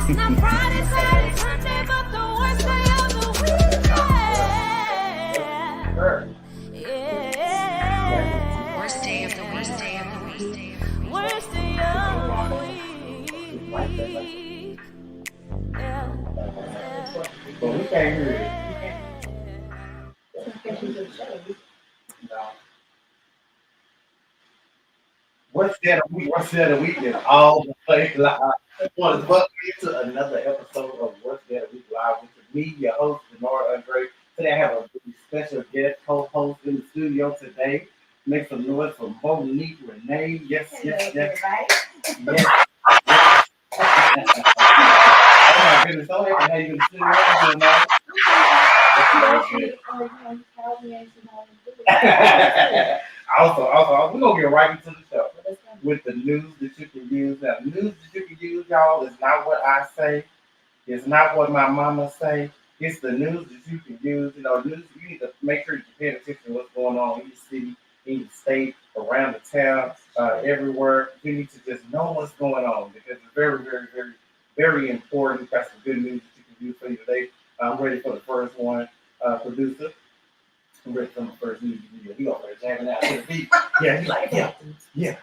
Not Friday, Saturday, Sunday, but the worst day of the week. Yeah. Worst day of the week. Worst day of the week. Yeah. But we can't hear it. No. What's that a week? What's that a week? And all the place live. I want to welcome you to another episode of What's That a Week Live with me, your host, Denard Andre. Today I have a really special guest co-host in the studio today. Make some noise for Monique Renee. Yes. Yes. Oh my goodness, so happy to have you in the studio. Also, we're gonna get right into the show with the news that you can use. Now, the news that you can use, y'all, is not what I say. It's not what my mama say. It's the news that you can use. You know, news. You need to make sure you're paying attention to what's going on in your city, in your state, around the town, everywhere. You need to just know what's going on because it's very, very, very, very important. Got some good news that you can use for you today. I'm ready for the first one, producer. I'm ready for the first news video. He over there jamming out to the beat. Yeah, he's like, yeah.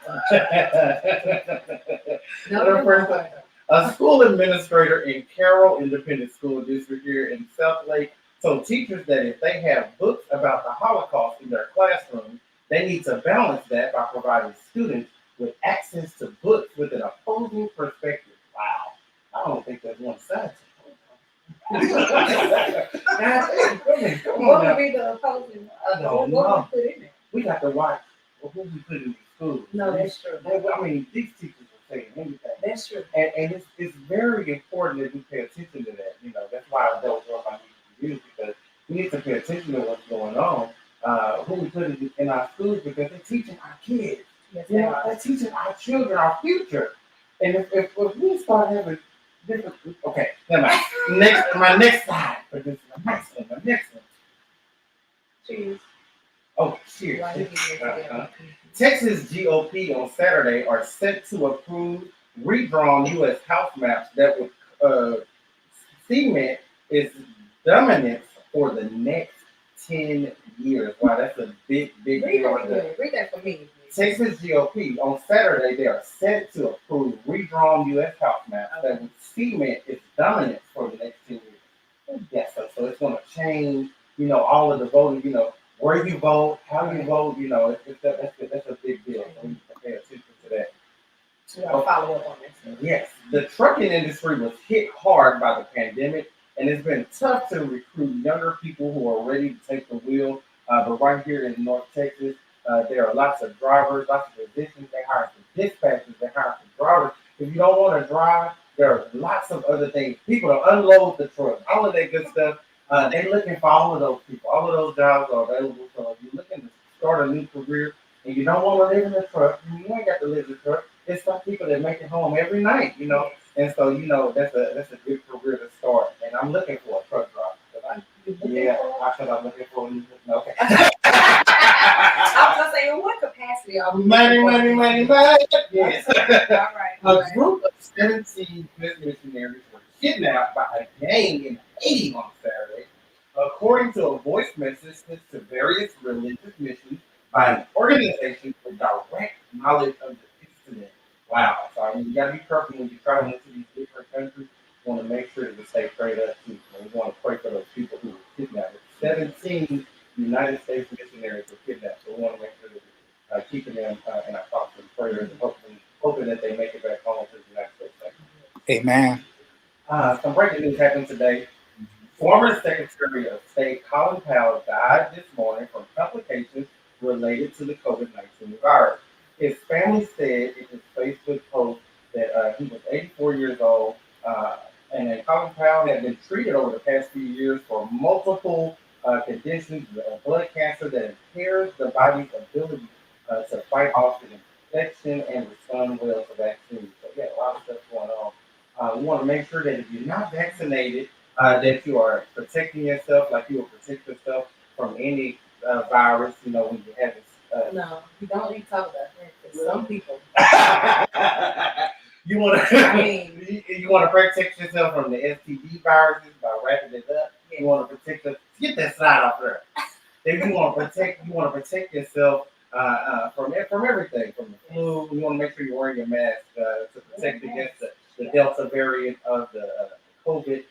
A school administrator in Carroll Independent School District here in South Lake told teachers that if they have books about the Holocaust in their classroom, they need to balance that by providing students with access to books with an opposing perspective. Wow. I don't think that's one side. Come on What now. would be the opposing? I don't know. What would we put in there? We got to watch who we put in the schools. No, that's true. I mean, these teachers are saying anything. That's true. And it's very important that we pay attention to that. You know, that's why those are my needs because we need to pay attention to what's going on. Who we put in our schools because they're teaching our kids. Yes, You know, they're teaching our children our future. And if we start having different, okay, never mind. My next slide. But this is my next one. Cheers. Oh, cheers. Why did you get together? Texas GOP on Saturday are set to approve redrawn U.S. House maps that would cement its dominance for the next 10 years. Wow, that's a big Read deal. that for me. Texas GOP on Saturday they are set to approve redrawn U.S. House maps that would cement its dominance for the next 10 years. Yes, so it's going to change, you know, all of the voting, you know, where you vote, how you vote, you know, that's a big deal. So we need to pay attention to that. We gotta follow up on this. Yes, the trucking industry was hit hard by the pandemic, and it's been tough to recruit younger people who are ready to take the wheel. But right here in North Texas, there are lots of drivers, lots of positions. They hire some dispatchers, they hire some drivers. If you don't want to drive, there are lots of other things. People to unload the truck, all of that good stuff. They're looking for all of those people. All of those jobs are available. So if you're looking to start a new career and you don't want to live in the truck, you ain't got to live in the truck. There's some people that make it home every night, you know. And so, you know, that's a good career to start. And I'm looking for a truck driver. I'm looking for a new okay. I was gonna say, in what capacity are we? Money. Yes. All right. A group of 17 missionaries were kidnapped by a gang in Haiti on Saturday, according to a voice message sent to various religious missions by an organization with direct knowledge of the incident. Wow. So I mean, you got to be careful when you travel into these different countries. You want to make sure that we stay prayed up too. We want to pray for those people who were kidnapped. 17 United States missionaries were kidnapped. So we want to make sure that we're keeping them in our thoughts and prayers and hoping that they make it back home to the United States. Amen. Some breaking news happened today. Former Secretary of State Colin Powell died this morning from complications related to the COVID-19 virus. His family said in his Facebook post that he was 84 years old, and that Colin Powell had been treated over the past few years for multiple conditions, blood cancer that impairs the body's ability to fight off an infection and respond well to vaccines. So, yeah, a lot of stuff going on. We want to make sure that if you're not vaccinated, that you are protecting yourself like you will protect yourself from any virus, you know, when you have this. No, you don't need to talk about that. Some people. You want to, I mean, You want to protect yourself from the STD viruses by wrapping it up. You want to protect us. Get that slide off there. Then you want to protect yourself from everything, from the flu. You want to make sure you're wearing your mask to protect against the Delta variant of the COVID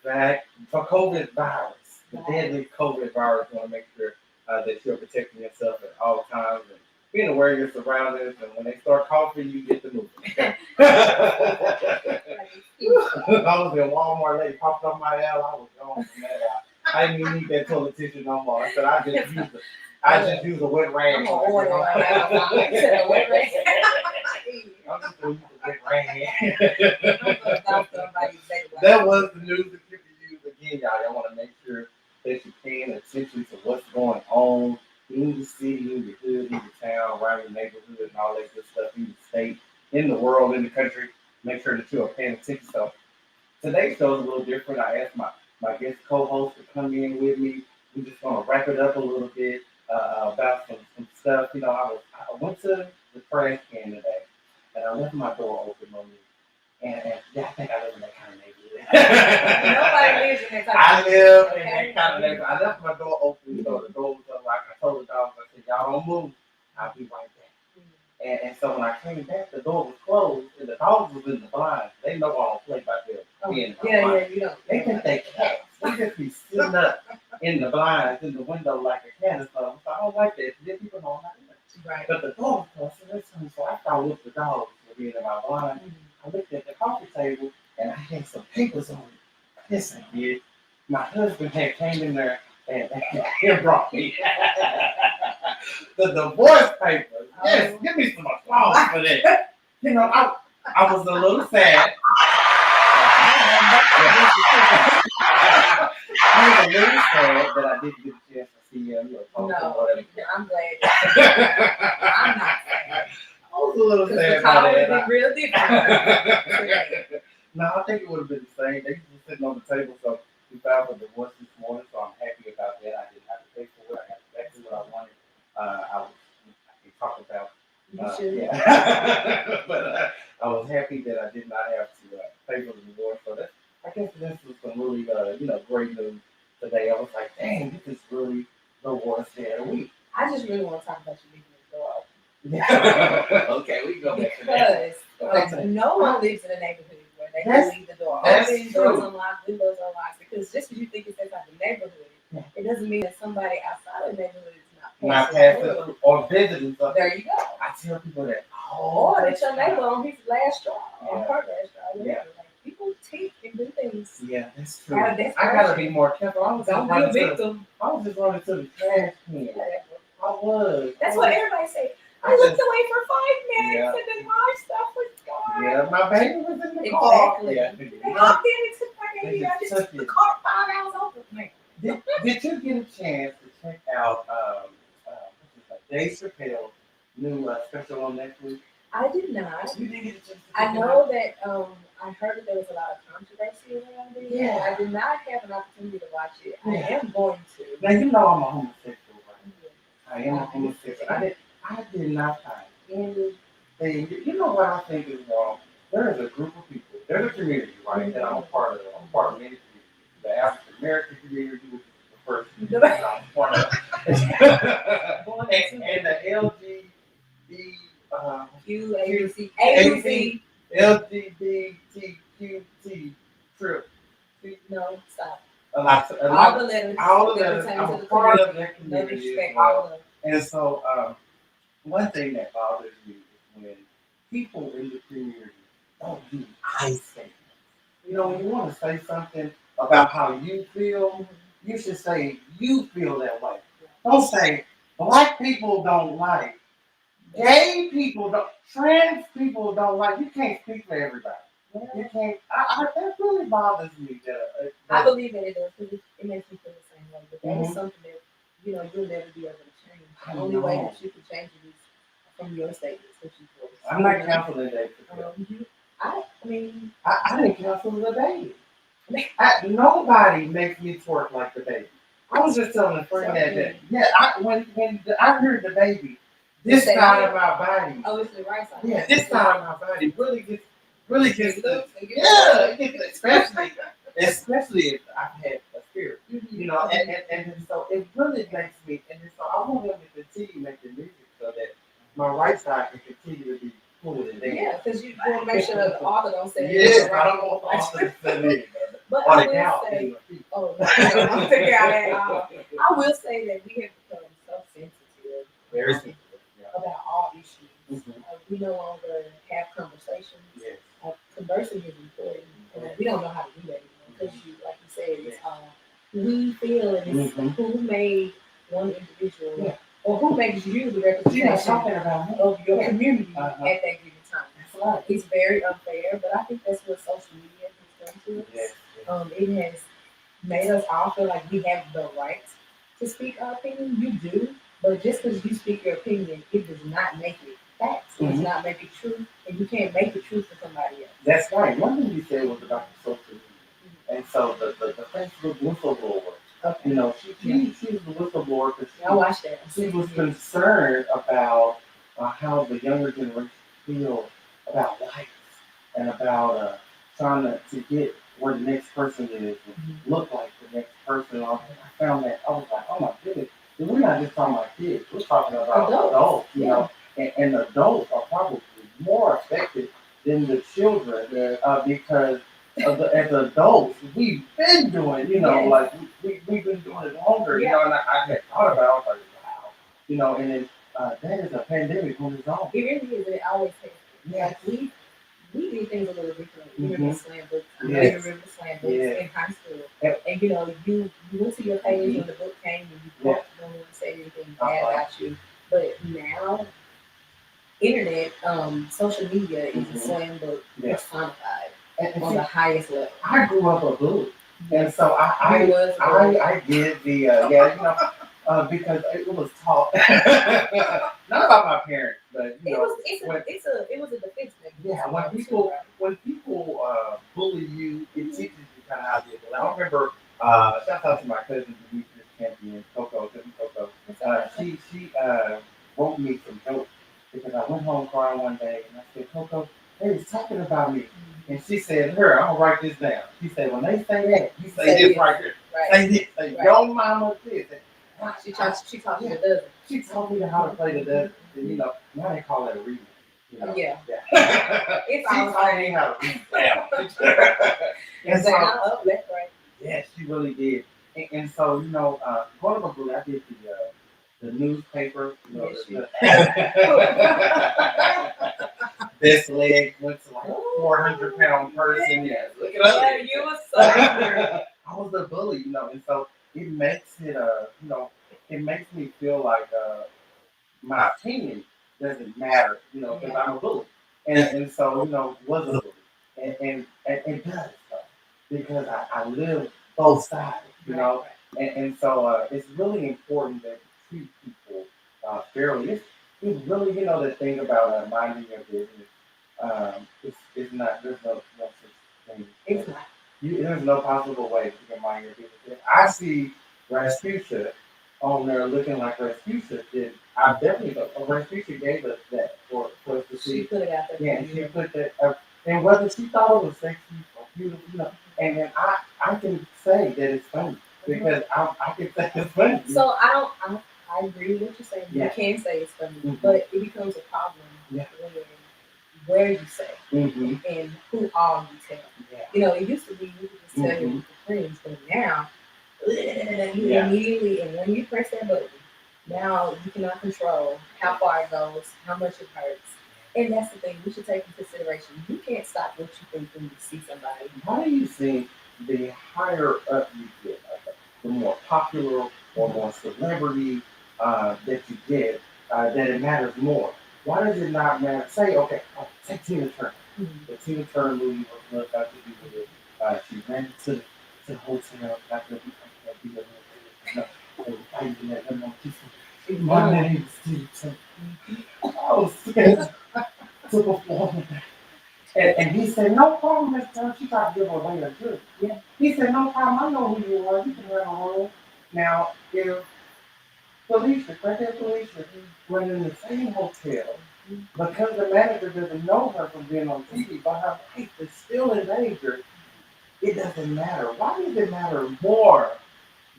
COVID virus, the deadly COVID virus. You want to make sure that you're protecting yourself at all times and being aware of your surroundings. And when they start coughing, you get the movement. I was in Walmart, lady popped on my L. I was gone from that out. I didn't even need that toilet tissue no more. I said I just use a wet rag. I'm gonna order a wet rag. I'm just gonna use a wet rag. That That was the news that you could use again, y'all. Y'all want to make sure that you're paying attention to what's going on in the city, in your hood, in your town, around your neighborhood, and all that good stuff in the state, in the world, in the country. Make sure that you are paying attention. So today's show is a little different. I asked my guest co-host to come in with me. We're just gonna wrap it up a little bit about some stuff. You know, I went to the trash can today, and I left my door open on me. And yeah, I think I live in that kind of neighborhood. Nobody lives in that kind of I neighborhood. live in that kind of neighborhood. I left my door open, so the door was unlocked. I told the dogs, I said, y'all don't move. I'll be right back. And so when I came back, the door was closed, and the dogs was in the blinds. They know I don't play by them. Yeah, you know. They think they cats. They just be sitting up in the blinds, in the window like a cat or something. So I don't like that. Then people don't like that. Right. But the door was closed, so I thought with the dogs for being in my blind. I looked at the coffee table and I had some papers on it. Yes, I did. My husband had came in there and he brought me the divorce papers. Yes, give me some applause for that. You know, I was a little sad. I was a little sad that I didn't get a chance to see him or talk to him or whatever. I'm glad. I'm not sad. I was a little sad The about call would that. be real different. No, I think it would have been the same. They were sitting on the table, so we filed for divorce this morning, so I'm happy about that. I didn't have to pay for it. I got exactly what I wanted. I can talk about. You should. Yeah. But I was happy that I did not have to pay for the divorce. So I guess this was some really, great news today. I was like, dang, this is really the worst day of the week. I just really want to talk about you leaving the door open. Okay, we can go back to that. Because no one lives in a neighborhood where they can leave the door That's open, true. doors unlocked, windows unlocked. Because just because you think it's inside the neighborhood, it doesn't mean that somebody outside the neighborhood is Not passing passing through. or visiting something. There you go. I tell people that. Or that your neighbor on his last straw, or Yeah. her last straw. Whatever. Yeah. Like, people take and do things. Yeah, that's true. Out of desperation. I gotta be more careful. I was Don't just be a running to victim. I was just running to the trash can. I was. That's what everybody say. I looked away for 5 minutes and then my stuff was gone. Yeah, my baby was in the car. Exactly. Yeah. They hopped in and took my baby. They I just just took took the it. car 5 hours open. Man. Did you get a chance to check out Dave Chappelle's new special on Netflix? I did not. You didn't get a chance to check I it know out? that I heard that there was a lot of controversy around it. Yeah. I did not have an opportunity to watch it. Yeah. I am going to. Now you know I'm a homosexual, right? I am a homosexual. I did not find anything. You know what I think is wrong? There is a group of people. There's a community, right? That I'm a part of. I'm part of many communities. The African American community, which is the first community that I'm a part of. and the LGBTQT trip. No, stop. All All the letters. the that letters. pertain I'm to a the part community. of that No community. disrespect, as well. all of them. And so, one thing that bothers me is when people in the community don't do I statements. You know, when you want to say something about how you feel, you should say you feel that way. Don't say black people don't like, gay people don't, trans people don't like. You can't speak for everybody. You can't. That really bothers me. I believe that it does because it makes me feel the same way. But that is something that you'll never be able to change. I The only way know. that you can change it is from your statements that you voice. I'm not counseling that. I mean, I didn't counsel the baby. Nobody makes me twerk like the baby. I was just telling a friend when I heard the baby, this side of my body, oh, it's the right side. this side of my body really gets It to, looks and yeah, it gets to, especially if I've had a spirit, Mhm. you know, and so it really makes me, and so I want him to continue making music so that my right side can continue to be cool and dance. Yeah, because you want to make sure the author don't say Yes, anything I don't wrong. want the author to say it. But Or I the will cow say, in your feet. oh no, I don't think I all. I will say that we have become so sensitive Very um, simple. Yeah. about all issues. Mhm. We no longer have conversations. Yes. Conversing is important, and we don't know how to do that anymore because you, like you said, it's Yeah. we feel and it's Mhm. who made one individual Yeah. or who makes you the She's not representation talking about me. of your Yeah. community Uh-huh. at that given time. That's right. It's very unfair, but I think that's what social media has done to us. Yes. It has made us all feel like we have the right to speak our opinion. You do, but just because you speak your opinion, it does not make it facts. It does Mhm. not make it true, and you can't make it true for somebody else. That's right. One thing you said was about the social media. And so the Facebook whistleblower, Okay. you know, she was the whistleblower because I watched that. she was concerned about how the younger generation feel about life and about trying to get where the next person is and look like the next person. I found that I was like, oh my goodness, we're not just talking about kids, we're talking about adults, you know, and adults are probably more affected than the children because as adults, we've been doing, you know, like we've been doing it longer, you know, and I had thought about it, I was like, wow, you know, and then that is a pandemic on its own. It really is, and it always has. Yeah. Like we did things a little differently. You Mhm. remember slam books? I know Yes. you remember slam books Yes. in high school. Yep. And you know, you went to your page when the book came and you Yeah. quoted no one said anything bad about you. But now internet, social media is a slam book personified on the highest level. I grew up a bully. And so I did the yeah, you know, because it was taught not about my parents, but you know, it was a defense mechanism. yeah, when people bully you, it teaches you kind of how to deal with it. I remember shout out to my cousin Demetrius Champion, Coco. She wrote me some jokes because I went home crying one day and I said, Coco, they was talking about me. And she said, "Here, I'm gonna write this down." She said, "When they say that, you say this right here. Right. Say this. Say your mama this." She taught you the dozen. She taught me how to play the dozen. And you know, now they call it reading. You know? Yeah. She taught me how to read down. And so, up, left, right. yeah, she really did. And so, you know, one of them, I did the newspaper. You know, this leg went to like a 400-pound person. Yeah, look it up. Yeah, you were so angry. I was a bully, you know, and so it makes it, you know, it makes me feel like my opinion doesn't matter, you know, because I'm a bully, and so you know, was a bully, and it does because I live both sides, you know, and so it's really important that we treat people fairly. It's really, you know, the thing about minding your business. It's not. There's no such thing. It's not. There's no possible way you can mind your business. If I see Rasputia on there looking like Rasputia, then I definitely go. Rasputia gave us that for us to see. She put it out there. Yeah, she put that. And whether she thought it was sexy or beautiful, you know, and then I can say that it's funny because I can say it's funny. So I agree with what you're saying. You can say it's funny, but it becomes a problem when where you say and who all you tell. Yeah. You know, it used to be you could just tell your friends, but now you immediately, and when you press that button, now you cannot control how far it goes, how much it hurts. And that's the thing we should take into consideration. You can't stop what you think when you see somebody. Why do you think the higher up you get, the more popular or more celebrity that you get, that it matters more? Why does it not matter? Say, okay, take Tina Turner. The Tina Turner movie was about to be with it. She ran to the hotel after we beat her. My name is Tina Turner. I was scared to perform that. And he said, no problem, Miss Turner. She tried to give away a good. Yeah. He said, no problem. I know who you are. You can run a room. Now, if Felicia, Felicia, went in the same hotel because the manager doesn't know her from being on TV, but her life is still in danger. It doesn't matter. Why does it matter more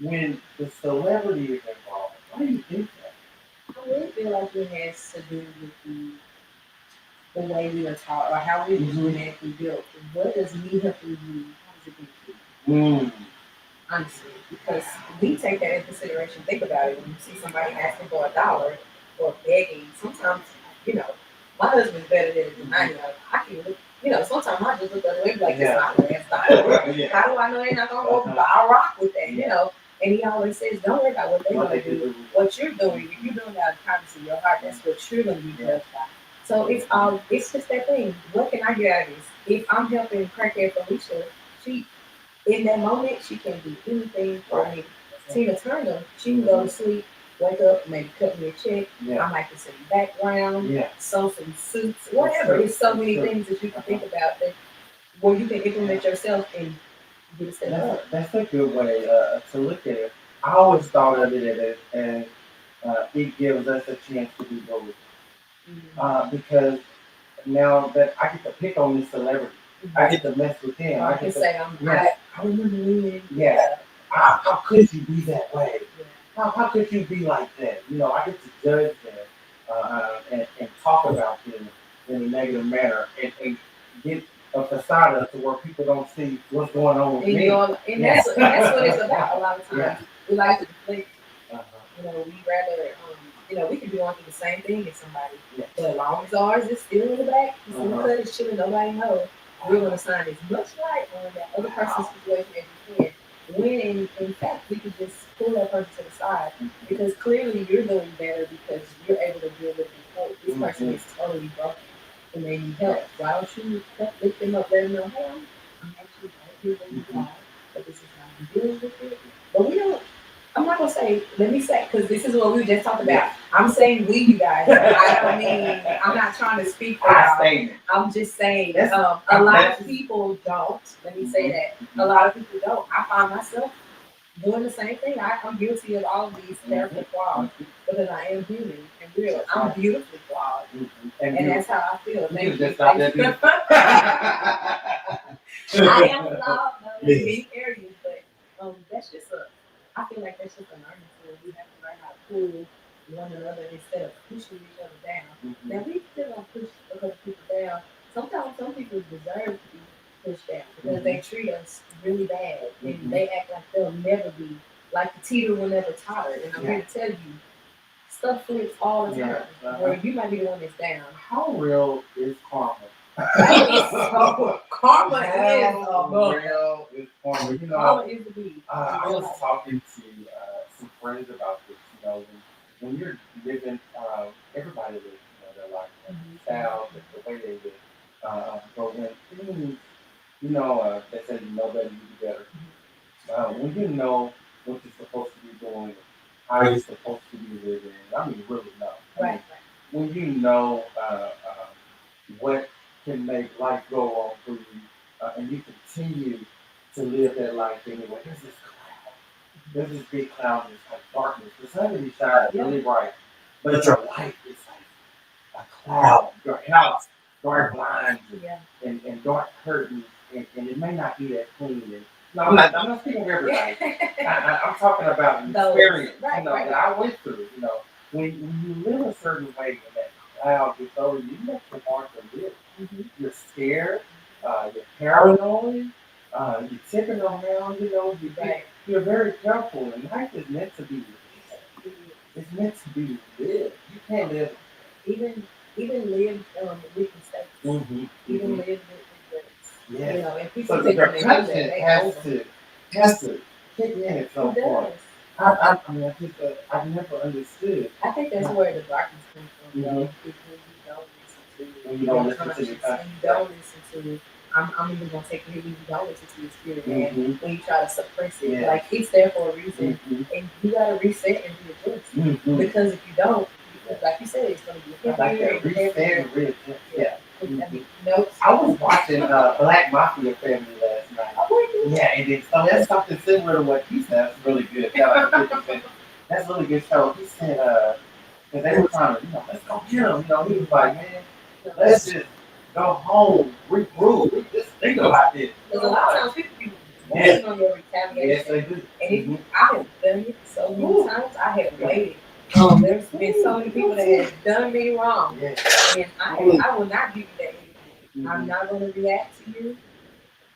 when the celebrity is involved? Why do you think that? I really feel like it has to do with the way we are taught or how we were genetically built. What does me helping you? How does it benefit you? Honestly, because we take that into consideration. Think about it. When you see somebody asking for $1 or begging, sometimes, you know, my husband's better than mine. I can look, sometimes I just look at the way like, it's not last $1. Yeah. How do I know they're not going to buy a rock with that, And he always says, don't worry about what they're going to do. What you're doing, if you're doing out of kindness of your heart, that's what you're going to be judged by. So it's just that thing. What can I get out of this? If I'm helping crackhead Felicia, she in that moment she can do anything for me. Tina Turner, she can go to sleep, wake up, maybe cut me a check. I might get some background, sew some suits, whatever. There's so many things that you can think about that where you can implement yourself and get a step up. That's a good way to look at it. I always thought of it as it gives us a chance to be bold. Because now that I get to pick on this celebrity, I get to mess with him. I can say I remember when. How could you be that way? How could you be like that? I get to judge them and talk about them in a negative manner and get a facade to where people don't see what's going on with me. And that's what it's about a lot of times. We like to deflect. We rather, we can be going through the same thing as somebody. But as long as ours is still in the back, it's in the cut, it's chilling, nobody knows. We're going to shine as much light on that other person's situation as you can. When in fact we could just pull that person to the side because clearly you're doing better because you're able to deal with it. This person is totally broken and they need help. Why don't you lift them up, let them know, hey, I'm actually right here where you are, but this is how I'm dealing with it. But we don't. I'm not gonna say. Let me say because this is what we just talked about. I'm saying we, you guys. I don't mean. I'm not trying to speak for y'all. I'm just saying. A lot of people don't. Let me say that. A lot of people don't. I find myself doing the same thing. I'm guilty of all of these character flaws because I am human and real. I'm beautifully flawed, and that's how I feel. Thank you. I am flawed in many areas, but that's just I feel like that's just a learning tool. We have to learn how to pull one another instead of pushing each other down. Now we still don't push other people down. Sometimes some people deserve to be pushed down because they treat us really bad and they act like they'll never be like the teeter will never totter. And I'm here to tell you, stuff flips all the time. Where you might be the one that's down. How real is karma? Karma is real is karma. Karma is the beat. I was talking to some friends about this. When you're living, everybody lives, their life, style, the way they live. But when things, they say you know better, you do better. When you know what you're supposed to be doing, how you're supposed to be living, I mean, really know. Right. When you know what can make life go on for you, and you continue to live that life anyway. There's this cloud. There's this big cloud, this like darkness. The sun can be shining really bright, but your life is like a cloud. Your house, dark blinds and dark curtains, and it may not be that clean. And, no, I'm not speaking of everybody. I'm talking about an experience, that I went through. When you live a certain way and that cloud gets over you, you make your mark to live. You're scared, you're paranoid, you're tipping around, you're very careful, and life is meant to be lived. It's meant to be lived. You can't live even live with mistakes. Even live with regrets. And people so the perception has to kick in at some point. I've never understood. I think that's where the darkness comes from, though. When you don't listen to your conscience. When you don't listen to, I'm even going to take it here, when you don't listen to your spirit, man. When you try to suppress it, like it's there for a reason. And you got to reset and readjust. Because if you don't, like you said, it's going to be heavier and heavier. I was watching Black Mafia Family last night. Oh, and then so that's something similar to what he said. That's really good. That's a really good show. He said Because they were trying to, let's go get him. He was like, man, let's just go home, regroup, just think about this. Because a lot of times people be waiting on your retaliation. Yes, they do. And I have done it so many times, I have waited. There's been so many people that have done me wrong. Yes. And I will not give you that energy. I'm not going to react to you.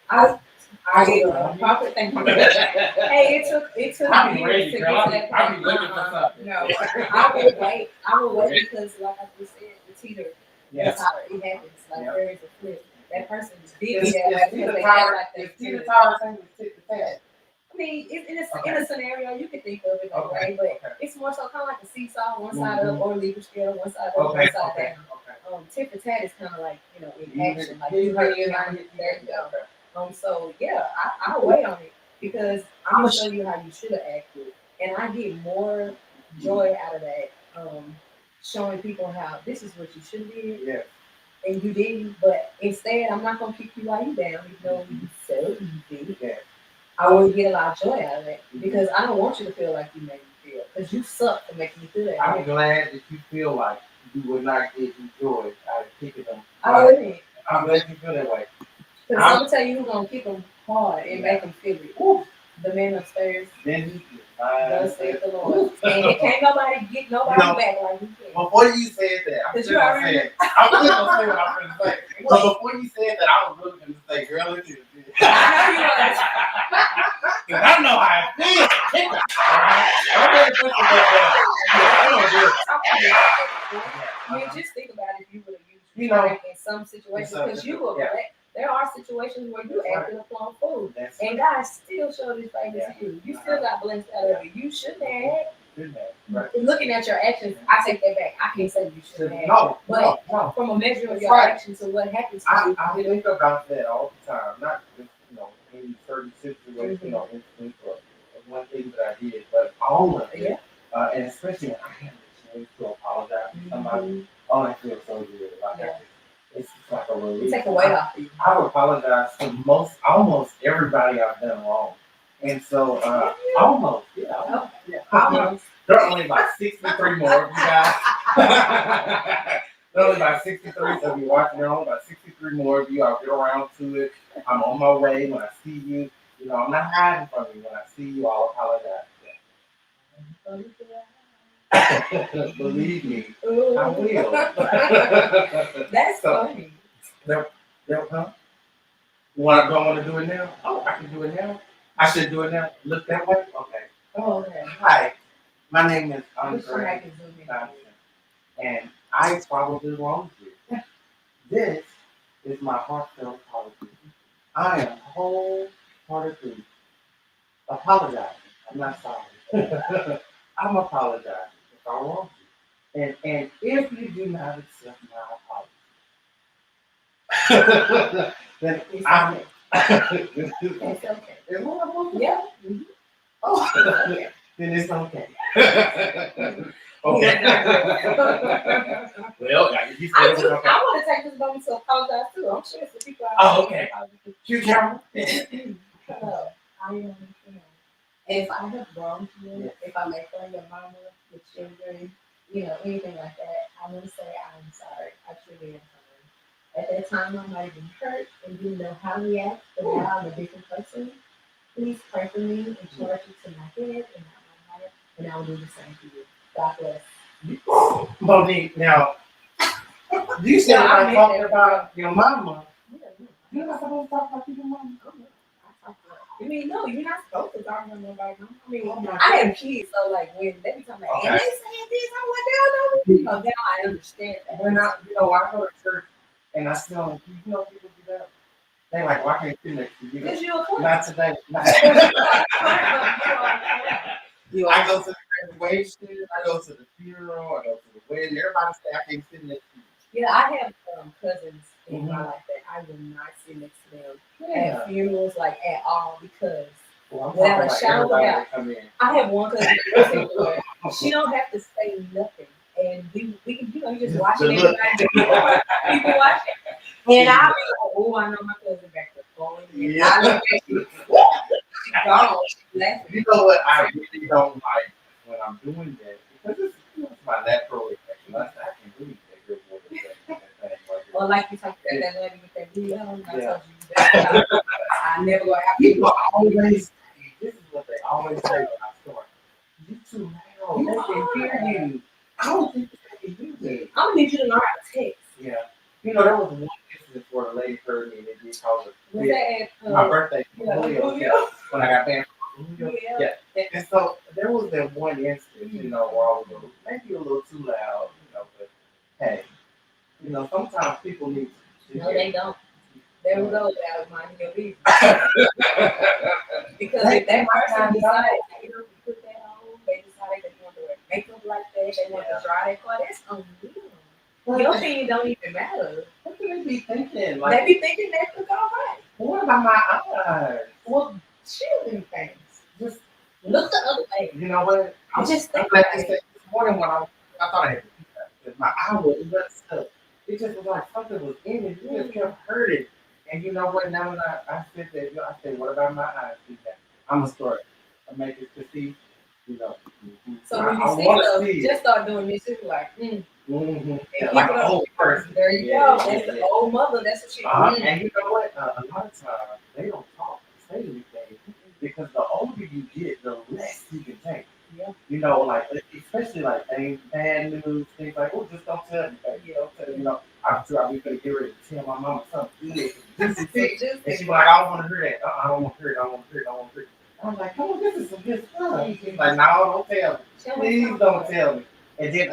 I did a proper thing. Hey, it took I be years ready, to girl. get to that I point. be looking for something. No, I will wait. I will wait because, like I just said, it's either Yes. that's how it happens. Like there is a flip. That person did It's me that way because Tina they Tyler. felt like they It's Tina did. Tyler saying to tip the tat. I mean, in a scenario you can think of it that way, but it's more so kind of like a seesaw, one side up, or Libra scale, one side up, one side down. Tit for tat is kind of like in action, like you hurt me, there you go. So yeah, I'll wait on it because I'm gonna show you how you should have acted, and I get more joy out of that. Showing people how this is what you should have did. Yeah. And you didn't, but instead, I'm not gonna kick you while you down, even though you said you did. Yeah. I will get a lot of joy out of it because I don't want you to feel like you made me feel because you suck for making me feel that way. I'm glad that you feel like you would not get joy out of kicking them. I wouldn't. I'm glad you feel that way. Because I'm gonna tell you who's gonna kick them hard and make them feel it. Ooh, the man upstairs. Then he Thus saith the Lord. And can't nobody get nobody back like you can. Before you said that, I'm Because still you gonna already. say it. I'm still gonna say what I'm gonna say. But before you said that, I was really gonna say, girl, look at this. I know you was. Because I know how it feels. Kick them. I'm ready to put some stuff down. Yeah, I don't do it. I mean, just think about if you would have used You your know, strength in some situations because you were black. There are situations where you That's acted upon food, That's and God still showed His favor to you. You still got blessed out of it. You shouldn't have. right. Looking at your actions, I take that back. I can't say you shouldn't have. No, But no. from a measure of That's your right. actions to what happens to you, I think about that all the time. Not just, in certain situations, instance or one thing that I did, but all of it. Yeah. And especially when I have the chance to apologize to somebody, oh, I feel so good. Like it's like a relief. take a weight off of you. I've apologized to almost everybody I've done wrong. And so, almost. Almost. There are only about 63 more of you guys. There are only about 63, so if you're watching, there are only about 63 more of you. I'll get around to it. I'm on my way. When I see you, I'm not hiding from you. When I see you, I'll apologize. Believe me, I will. That's So, funny. They'll come. Do I want to do it now? Oh, I can do it now. I should do it now. Look that way? Okay. Oh, okay. Hi, my name is Wish I Andre, could zoom in. and I probably wronged you. This is my heartfelt apology. I am wholeheartedly apologizing. I'm not sorry. I'm apologizing if I wronged you. And if you do not accept my apology, then I'm. It's okay. Is what I'm supposed to do? Yeah. Oh, then it's okay. Okay. Well, you said it was okay. I want to take this moment to apologize too. I'm sure some people out Oh, there okay. apologize. Cue camera. Hello, I am. If I have wronged you, if I make fun of your mama, your children, anything like that, I want to say I'm sorry. I truly am sorry. At that time, I might have been hurt and didn't know how to react, but now I'm a different person. Please pray for me and charge it to my head and not my heart, and I will do the same for you. God bless. Monique, now, you said I'm talking about your mama. Yeah. You're not supposed to talk about your mama. You mean, no, you're not supposed to talk about nobody. I mean, Oh my I have kids, so like when they be talking about, and they saying this, I'm like, no, now I understand that. When I go to church and I still, people do that. They like, why can't you next to you? Because you're a cool. Not today. I go to the graduation, I go to the funeral, I go to the wedding. Everybody say I can't sit next to you. Yeah, I have cousins in my life that I will not sit next to them at funerals, like at all, because without a shadow of a doubt, I have one cousin in particular. She don't have to say nothing, and we can, you just watch it. People watch it, and I'll be like, oh, I know my cousin back there going. Yeah. I look at you. She's gone. She's laughing. You know what I really don't like when I'm doing that, because it's my natural Or like you talked about that lady with that video, and I Yeah. told you that I never go after you. People always say, this is what they always say when I start. You too loud. You They can hear are. you. I don't think they can hear me. I'm gonna need you to learn how to text. Yeah. You know, there was one instance where a lady heard me and it did cause a Was that my birthday. Julio? When I got banned from Julio. Yeah. Yeah. And so there was that one instance, you know, where I was maybe a little too loud, you know, but hey, you know, sometimes people need to No, they don't. There we go. That was minding your business. Because if that person decided to put that on, they decided they want to wear makeup like that, they want to dry their car, that's on them. Your opinion don't even matter. What do they be thinking? They be thinking they look all right. What about my eyes? Well, shielding things. Just Look the other way. you know what? I'm just I'm thinking glad about you it. said this morning when I thought I had to do that because my eye was messed up. It just was like something was in it. You just kept hurting. And you know what? Now when I sit there, I say, what about my eyes? I'm gonna start. I make it to see. You know. So when I you see wanna stuff, see it. just start doing this. You're like, Yeah, And like people an don't- old person. there you go. That's the old mother. That's what she. And you know what? A lot of times they don't talk, say anything because the older you get, the less you can take. Yeah. You know, like especially like things, bad news, things like, oh, just don't tell me, baby. Don't tell me. You know, I'm sure I'll be gonna get ready to tell my mama something good. And she's like, I don't want to hear that. I don't want to hear it. I don't want to hear it. I don't want to hear it. I'm like, come on, this is some good stuff. She's like, no, don't tell me. Please don't tell me. And then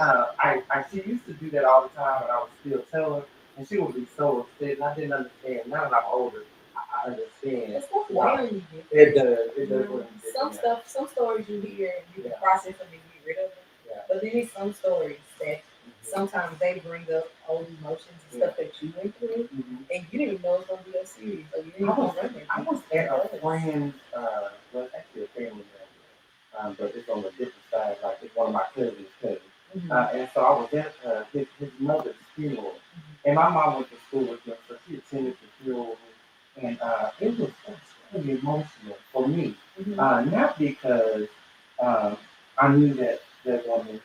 she used to do that all the time, and I would still tell her, and she would be so upset. And I didn't understand. Now that I'm older, I understand. It's stuff wild you get. It does. It does. What you did. Some stuff, some stories you hear, and you can process them and get rid of them. Yeah. But then there's some stories that sometimes they bring up old emotions and stuff that you went through, and you didn't even know it was gonna be that serious. So you didn't even remember. I was at a friend's, well, actually a family member, but it's on a different side. Like it's one of my cousin's cousins. And so I was at his mother's funeral, and my mom went to school with him, so she attended the funeral with me, and it was really emotional for me, not because I knew that woman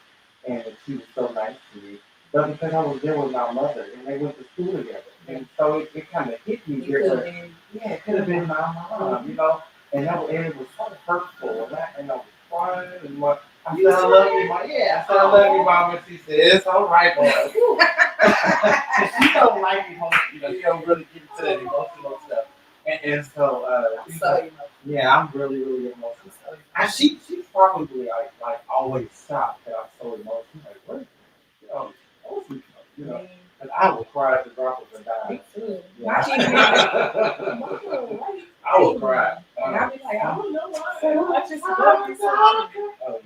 and that she was so nice to me, but because I was there with my mother, and they went to school together, and so it kind of hit me different. Yeah, it could have been my mom, you know, and it was so hurtful, and I was crying and what. I said, I love you, Mom. Yeah, I said, I love you, Mom. And she said, it's all right, boy. She don't like emotion, you know, she don't really get into that emotional stuff. And so, yeah, I'm really, really emotional. And she's probably like always shocked that I'm so emotional. Like, what? You know, emotional, you know. And I will cry at the drop of a dime. Me too. Yeah. I will cry. And I'll be like, I don't know why. I just love you so much.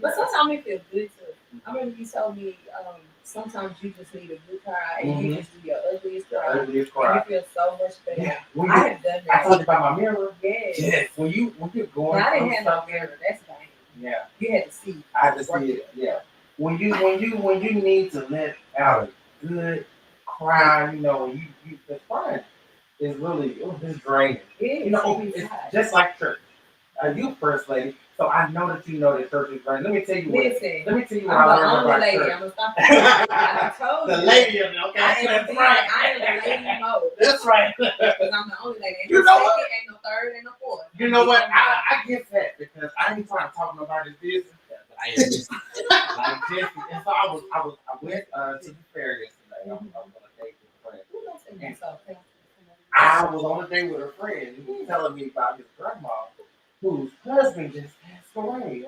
But sometimes it feels good too. I remember you told me sometimes you just need a good cry and you just do your ugliest cry. And you feel so much better. Yeah. I have done that. I told you about my mirror. Yes. Yes. When you're going I didn't through have no something. mirror. That's the thing. Yeah. You had to see. I had to see it. Yeah. When you need to let out a good cry, you know, you the crying is really it's draining. You know, it's just like church. You first lady, so I know that you know that church is draining. Let me tell you what. Let me tell you what I learned about lady. church. I'm gonna stop. I told you. The lady of it, okay? That's right. I am the lady mode. That's right. Because I'm the only lady. Ain't You no know second, what? ain't no third, ain't no fourth. You know what? I get that because I ain't trying to talk nobody's business. I am just like Jesse. And so I went to the fair yesterday. I was on a date with a friend. I was on a date with a friend. He was telling me about his grandma, whose husband just passed away,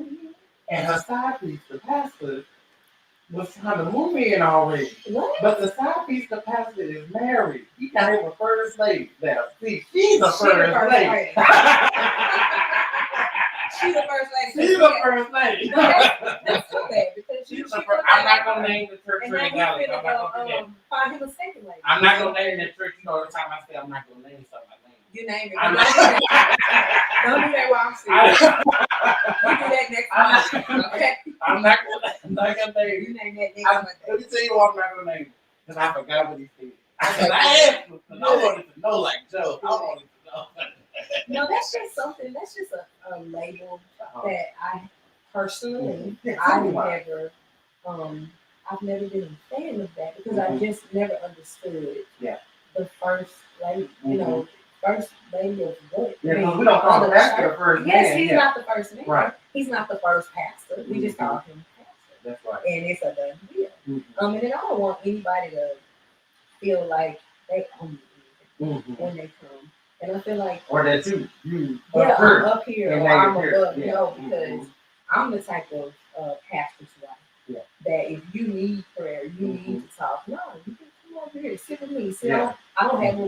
and her side piece, the pastor, was trying to move in already. What? But the side piece, the pastor, is married. He got him a first lady. Now, see, she's a first lady. She's the first lady. She's the first lady. That's too bad because She's the first. I'm not gonna name the church and right now now. he's gonna find him a second lady. I'm not gonna name that church. You know, every time I say I'm not gonna name something, I name it. You name it. I'm Don't do that while I'm sitting. You do that next month. Okay. I'm not gonna name You it. name that next month. Let me tell you why I'm not gonna name it. Because I forgot what he said. I asked him because I wanted to know, like Joe. I wanted to know. No, that's just something. That's just a label that I personally, I've never been a fan of that because I just never understood the first lady, first lady of what? Yeah, because we don't call the pastor the first man. Yes, he's not the first man. Right. He's not the first pastor. We just call him pastor. That's right. And it's a done deal. Mm-hmm. And I don't want anybody to feel like they own me Mm-hmm. when they come. And I feel like or that I'm up here and or now I'm you're above. here. Yeah. No, because I'm the type of pastor's wife that if you need prayer, you need to talk. No, you can come over here, sit with me. See, Yeah. we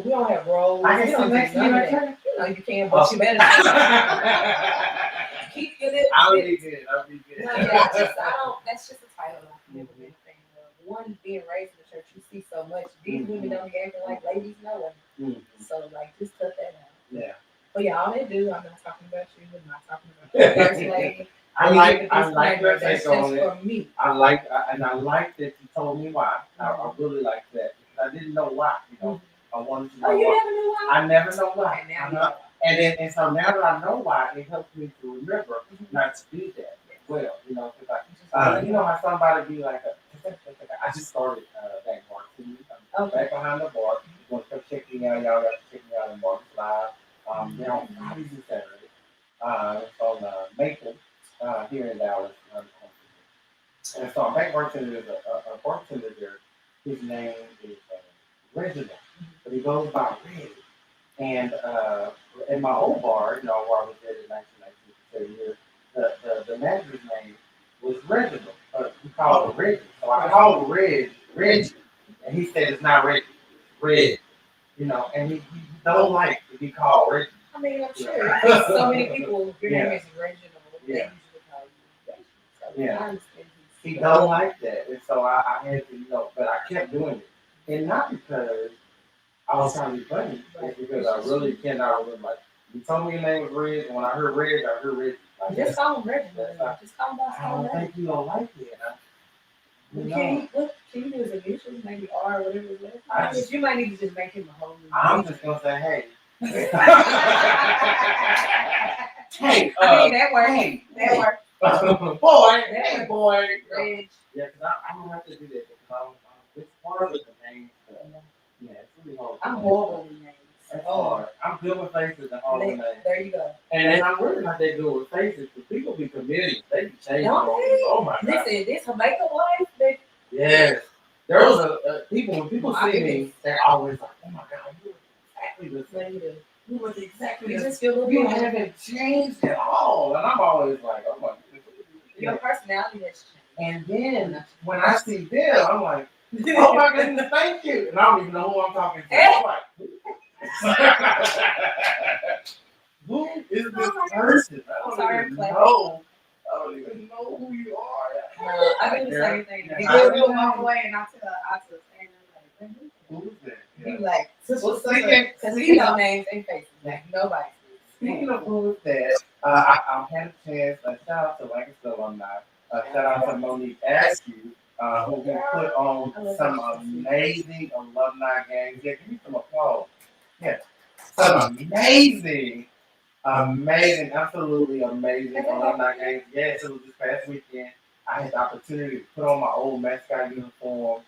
don't have roles. I We can don't sit do next to none you of like that. You can, but you better keep your lips. I'll be good. No, yeah, I don't. That's just a title I've never been a fan of. One, being raised in the church, you see so much. These women don't be acting like ladies know them. So, like, just cut that out. Yeah. But yeah, all they do, I'm not talking about you. I'm not talking about the first lady. I like your that's take on just it. for me. I like that you told me why. I really like that because I didn't know why. I wanted to know you why. never knew why? I never know why. Okay, now you know. And so now that I know why, it helps me to remember not to do that as well. Because how somebody be like, I just started that bar too. I'm back behind the bar. Going to checking out y'all. Got to check me out in March Live. They're on Fridays and Saturdays. It's on Maple here in Dallas. And so I'm back bartender. There's a bartender there. His name is Reginald, but he goes by Red. And in my old bar, where I was there in 1990, the manager's name was Reginald. We called him Reggie. So I called Reggie, and he said it's not Reggie, Red. And he don't like to be called Reggie. I mean, I'm sure. There's so many people, your name is Reginald, they usually call you Reggie. So Yeah. I understand He don't like that. And so I had to, but I kept doing it. And not because I was trying to be funny, it's because I really cannot remember. Like, you told me your name was Red, and when I heard Red, I heard Red. Like, just call him Reginald. Just call him by I don't think you don't like it. Can you do his initials, maybe R or whatever it is? You might need to just make him a whole new I'm just going to say, hey. Hey. That works. Hey. That works. Boy. Hey, boy. Reg. Yeah, because I'm going to have to do that because it's hard with the name stuff. Yeah, it's really hard. I'm horrible with names. It's hard. I'm good with faces and hard with names. There you go. And then I'm really not that good with faces because people be committed. They be changing. Oh my God. Listen, this Jamaican wife. Yes. There was when people see me, they're always like, oh my God, you look exactly the same. You look exactly the same. You haven't changed at all. And I'm always like, oh my goodness. Your personality has changed. And then when I see them, I'm like, oh my goodness, thank you. And I don't even know who I'm talking to. I'm like, who is this person? I don't even know who you are. I do the same thing. You'll walk away and I'll tell like, who's that? You like, Well, because we know names and faces. Like, nobody. Speaking of who's that, I had a chance, shout out to Lancaster alumni, shout out to Monique Askew, who we put on some amazing alumni games. Yeah, give me some applause. Yeah, some amazing, absolutely amazing alumni games. Yes, it was this past weekend. I had the opportunity to put on my old mascot uniform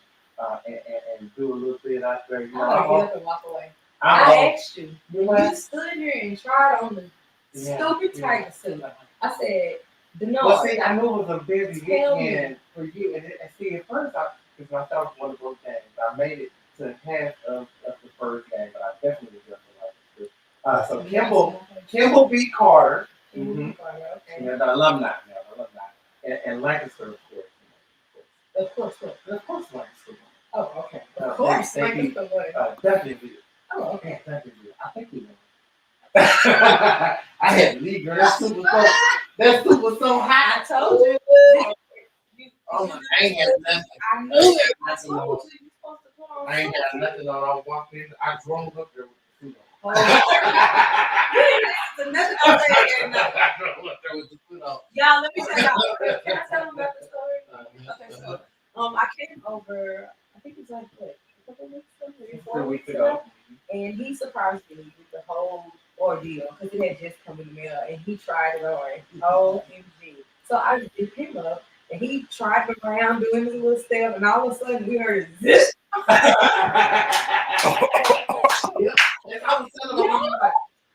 and do a little bit out there. Get up and walk away. I asked you. You stood here and tried on the stupid tiger suit. I said, Denard. Well, see, I knew it was a busy weekend for you. And see, at first, because myself won the both games, I made it to half of the first game, but I definitely was just like this. So Kimball beat Carter. Okay. Yeah, the alumni. And Lancaster, of course. Of course, Lancaster. Oh, okay. Of course, Lancaster won. Definitely. Oh, okay. Definitely. I think we won. I had Lee, girl. That soup was so hot. I told you. Oh, I ain't had nothing. I knew it. I told you. You supposed to put on. I ain't got nothing on. I walked in. I drove up there with the suit on. You didn't ask nothing else. I drove up there with the suit on. Y'all, let me tell y'all. Can I tell them about the story? Okay, so I came over. I think it was like what, a couple weeks ago, maybe 4 weeks ago, and he surprised me with the whole ordeal because it had just come in the mail, and he tried it on. OMG! So I just picked him up, and he tried around doing his little step, and all of a sudden we heard this.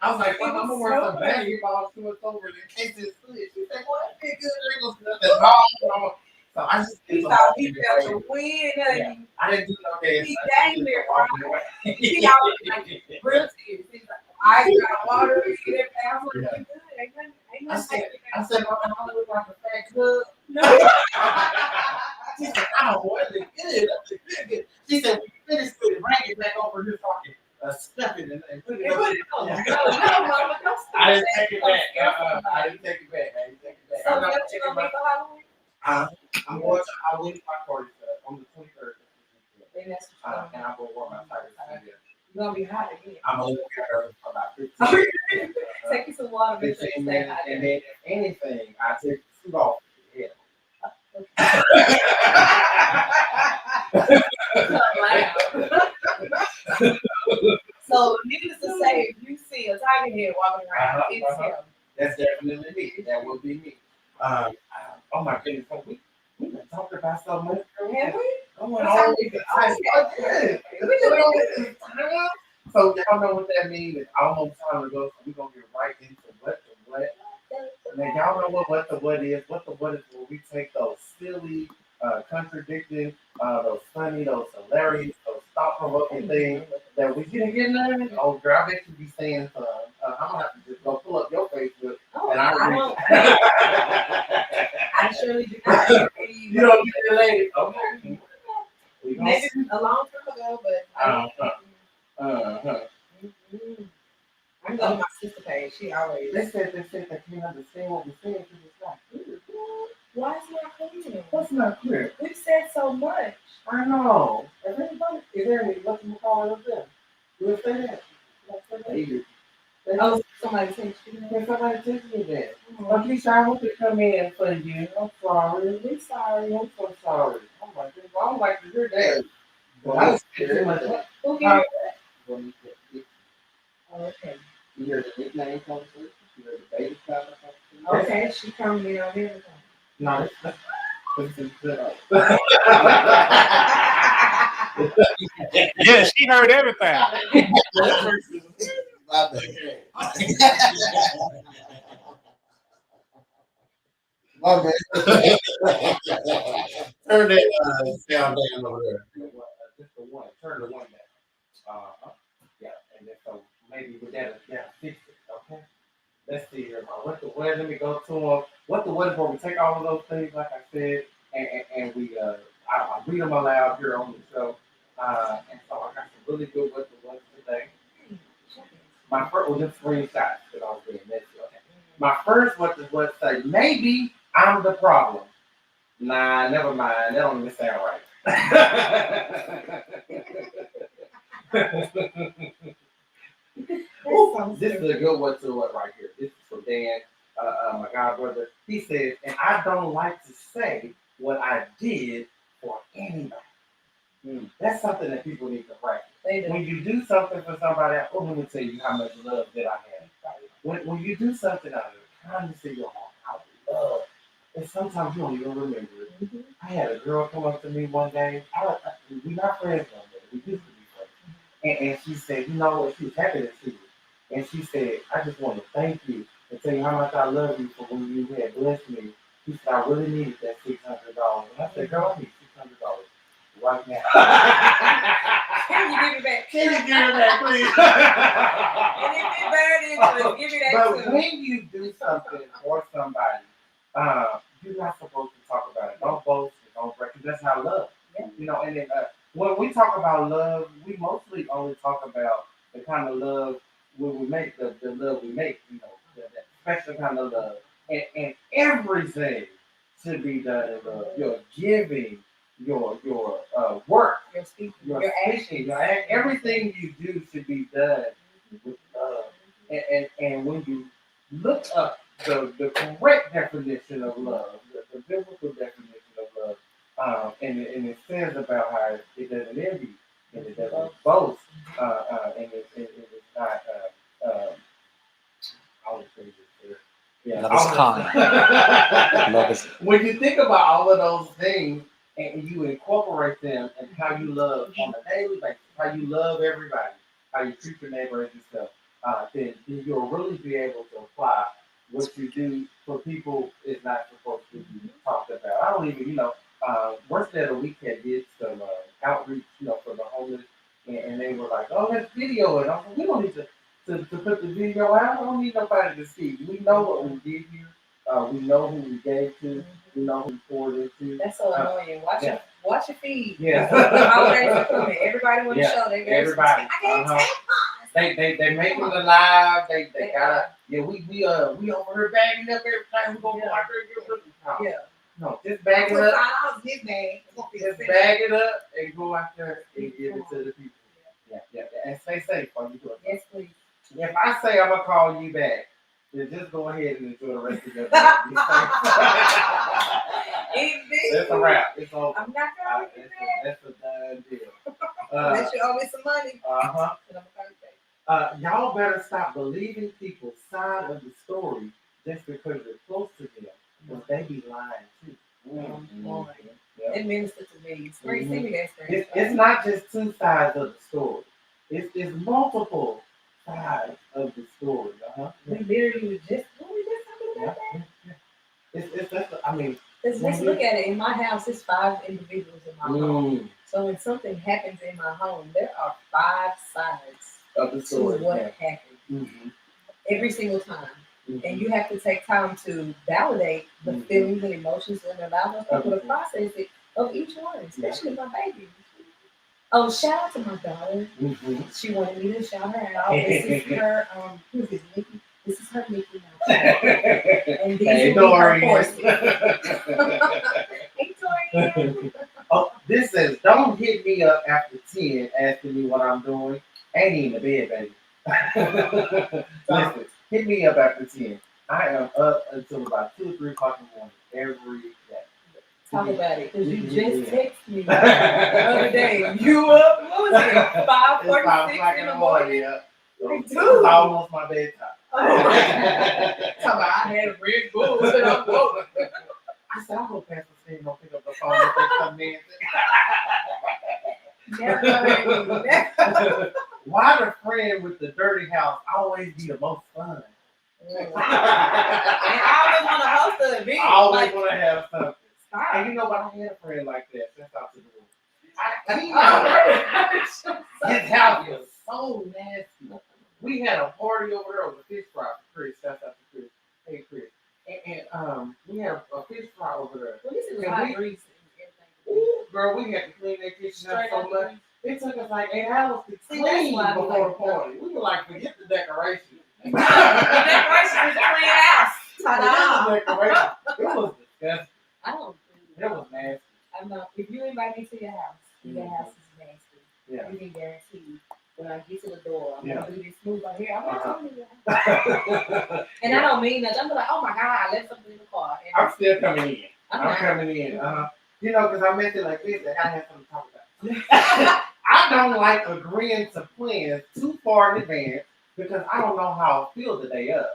I was like, It well, I'm was gonna wear so some funny. basketball shorts over it in case it's good. She said, well, that be good. There ain't gonna be nothing wrong. So I just He did some thought he walking felt away. the wind, Yeah. honey. I didn't do no dance. He I dang just did near some walking away. He always like real tears. He's like, I got water and everything. I was like, you good? Ain't nothing. I said, well, I look like a fat club. No. She said, oh, boy, it look good. That look good. She said, when you finish with it, bring it back over here so I can stuff it and put it And up. put it on. Yeah. No, mama, don't stop I didn't saying take it don't back. scare somebody. I didn't take it back. I didn't take it back. So I'm not what you taking gonna my. be for Halloween? I'm going to Halloween party on the 23rd. And that's what And I'm going to wear my tigers. you're gonna be hot again. I'm going to look at her for about 15 minutes. Take you some water, make sure you 15 stay minutes. hot. And then, if anything, I take the suit off. Yeah. So, needless to say, if you see a tiger head walking around, it's him. That's definitely me. That will be me. Oh my goodness, we been talking about so much. Have we? Going on with the time. So y'all know what that means. It's almost time to go. So we're gonna get right into what the what. Now y'all know what the what is. What the what is where we take those silly, contradicting, those funny, those hilarious, those thought-provoking things that we didn't get none. Oh girl, I bet you be saying I'm gonna have to just go pull up your Facebook and I surely do not. You don't get it later. Okay. Maybe a long time ago, but I don't. I'm going to my sister page. She always. They said they can't understand what we're saying because it's not clear. Why is it not clear? What's not clear? We've said so much. I know. Is there any what you call it them? Do it say that? Oh, somebody text you. Can somebody text me that? Keisha, I want to come in for you. I'm sorry. I'm sorry. I'm so sorry. Oh my goodness. I don't like to hear that. Well, I was too much. Who gave you that? Oh, okay. You hear the nickname conversation? You hear the baby conversation? Okay, she coming in on everything. No, Yeah, she heard everything. My man. Turn that sound down over there. Just the one. Turn the one down. Yeah, and then so maybe with that, fix it. Okay. Let's see here. What the what? Let me go to them. What the what is where we take all of those things, like I said, and we I read them aloud here on the show. And so I got some really good what the what today. My first was just screenshots that I was doing. That's okay. My first what the what say maybe I'm the problem. Nah, never mind. That don't even sound right. Ooh, this is a good one to what right here. This is for Dan, my god brother. He says, and I don't like to say what I did for anybody. That's something that people need to practice. When you do something for somebody else, let me tell you how much love that I have. When you do something out of the kindness of your heart, out of love, and sometimes you don't even remember it. I had a girl come up to me one day. We're not friends no more. We used to be friends. And she said, you know, she was happy to see you. And she said, I just want to thank you and tell you how much I love you for when you had blessed me. She said, I really needed that $600. And I said, girl, I need $600 right now. Can you give it back? Can you give it back, please? And if it's bad interest, give it back But too. when you do something for somebody, you're not supposed to talk about it. Don't boast and don't brag. That's not love. Yeah. You know, and then when we talk about love, we mostly only talk about the kind of love when we make the love we make, you know, that special kind of love. And everything should be done in love. Your giving, your work, Your speaking, your actions, everything you do should be done with love. And when you look up the correct definition of love, the biblical definition of love, and it says about how it doesn't envy, and it doesn't boast, and it's not all the things that yeah, Love is kind. Love is when you think about all of those things and you incorporate them and how you love on a daily basis, how you love everybody, how you treat your neighbor as yourself, then you'll really be able to apply what you do for people is not supposed to be talked about. I don't even, worst day of the week had did some outreach, for the homeless, and they were like, "Oh, let's video it." I was like, "We don't need to put the video out. I don't need nobody to see. We know what we did here. We know who we gave to. We know who we poured into." That's so annoying. Watch your feed. Yeah. The holidays are coming. Everybody want to show they everybody. I can't take They making the live. They gotta. Yeah, we over here bagging up everything. We gonna go out there and get Yeah. No, just bag it up. His name. Just bag it up and go out there and give it to the people. Yeah. And stay safe while you do it. Yes, please. If I say I'm gonna call you back, then just go ahead and enjoy the rest of your day. Be safe. It's a wrap. It's over. I'm not calling you back. That's a done deal. Unless you owe me some money. Y'all better stop believing people's side of the story just because you're close to them, because they be lying too. Yeah. It ministers to me. Send me that screen. It's not just two sides of the story. It's multiple sides of the story. We literally just talking about that. Let's look at it. In my house, it's 5 individuals in my home. So when something happens in my home, there are 5 sides of the story to what happened every single time. And you have to take time to validate the feelings and emotions and allow those people to process it of each one, especially my baby. Oh, shout out to my daughter. She wanted me to shout her out. This is her, who is this, Nikki? This is her Mickey Mouse. And these are her horses. Hey, Torian. Oh, this says, don't hit me up after 10 asking me what I'm doing. Ain't even in the bed, baby. Listen, hit me up after 10. I am up until about 2 or 3 o'clock in the morning every day. Talk about it, because you just texted me the other day. You up? What was it? 5:46 in the morning? This is almost my bedtime. Talk about I had a Red Bull and I'm woke. I said, I hope Pastor Steve don't pick up the phone and think some man. Why the friend with the dirty house always be the most fun? And I always want to host an event. I always want to have something. And you know what? I had a friend like that since I was in the room. His house was so nasty. We had a party over there with a fish fry for Chris. That's after Chris. Hey, Chris. And we had a fish fry over there. Well, this is hot grease and everything. Ooh, girl, we had to clean that kitchen up so much. It took us like 8 hours to clean before the party. We were like, forget the decoration. The decoration is a clean house. It was disgusting. I don't. It was nasty. I'm not. If you invite me to your house is nasty. Yeah. You can guarantee when I get to the door, I'm gonna do this smooth right here. I'm not coming to your house. And I don't mean that. I'm like, oh my God, I left something in the car. And I'm still coming in. I'm coming in. Because I meant it like this, and I had something to talk about. I don't like agreeing to plans too far in advance because I don't know how I feel the day of.